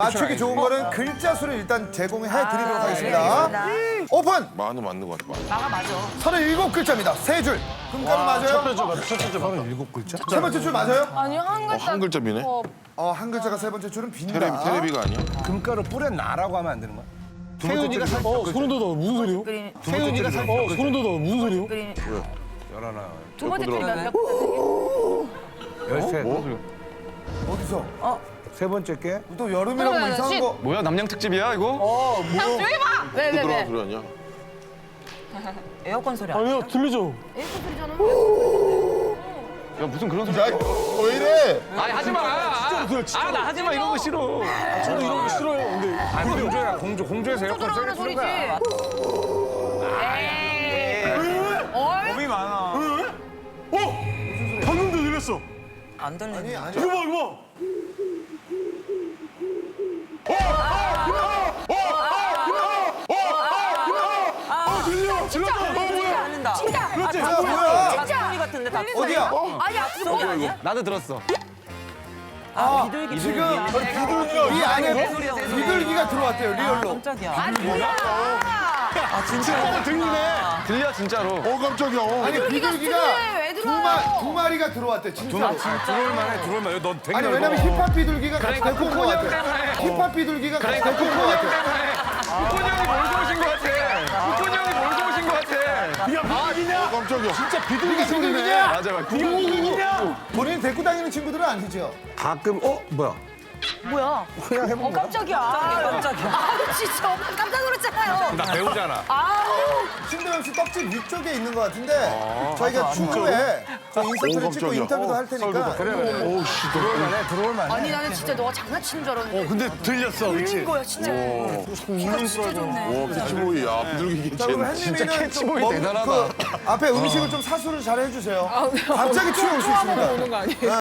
맞추기 좋은 거는 글자 수를 일단 제공해 드리도록 하겠습니다. 오픈! 만우 맞는 것 같아. 나가 맞아. 37글자입니다. 세 줄. 금가루 맞아요? 첫 번째 바로 7글자? 세 번째 줄 맞아요? 아니 한 글자. 한 글자 비네. 한 글자가 세 번째 줄은 빈다. 테레비가 아니야? 금가루 뿌려 나라고 하면 안 되는 거야? 세윤이가 살 소름 돋아. 무슨 소리요? 그린 세윤이가 살 소름 돋아. 무슨 소리요? 그린 열하나 두 번째 그림 몇 열셋 어디서? 세 번째 게 또 여름이라고 뭐 이상한 거. 뭐야 남양 특집이야 이거? 조용히 봐. 또 들어간 네네네. 소리 아니야? 에어컨 소리 아니야? 아니요 들리죠? 에어컨 소리잖아. 야 무슨 그런 소리? 야, 왜 이래? 아니 하지 마. 아나 하지 마 이런 거 싫어. 저도 이런 거 싫어요. 근데 아니 공주야 공주에서 에어컨 들어가는 세게 소리지. 틀는 거야 어이? 겁이 많아 방금도 들렸어. 안 들리네. 아니. 이거 봐 이거 진짜 안 된다. 진짜. 그렇지. 야, 뭐야? 소리 같은데 다. 어디야? 아니 소리 아니야? 나도 들었어. 비둘기. 지금 비둘기가 이 안에 비둘기가 들어왔대요, 리얼로. 깜짝이야. 아 진짜. 들려 진짜로. 깜짝이야. 아니, 비둘기가 왜 들어와요? 두 마리가 들어왔대, 진짜로. 들어올만해 넌 되게 아니, 왜냐면 힙합 비둘기가 같이 데리고 온 거 같아. 힙합 비둘기가 같이 데리고 온 거 같아. 우콘이 형이 몰고 오신 것 같아. 우콘이 형이 몰고 오신 것 같아. 깜짝이야. 진짜 비둘기가 비둘기냐? 맞아 맞아. 본인 데리고 다니는 친구들은 아니죠? 가끔 뭐야 뭐야? 그냥 해본 거야 깜짝이야. 깜짝이야. 아우 진짜 엄마 깜짝 놀랐잖아요. 나 배우잖아 아우. 신도영 씨 떡집 위쪽에 있는 것 같은데 저희가 추후에 저 인서트를 찍고 깜짝이야. 인터뷰도 할 테니까 들어올만해 아니 나는 진짜 너가 장난치는 줄 알았는데. 근데 들렸어. 들린 거야 진짜. 기가 진짜 좋네. 와, 캐치보이. 야, 비둘기 자, 그럼 개체. 진짜 캐치보이 대단하다. 앞에 음식을 좀 사수를 잘 해주세요. 갑자기 튀어올 수 있습니다. 오는 거 아니에요?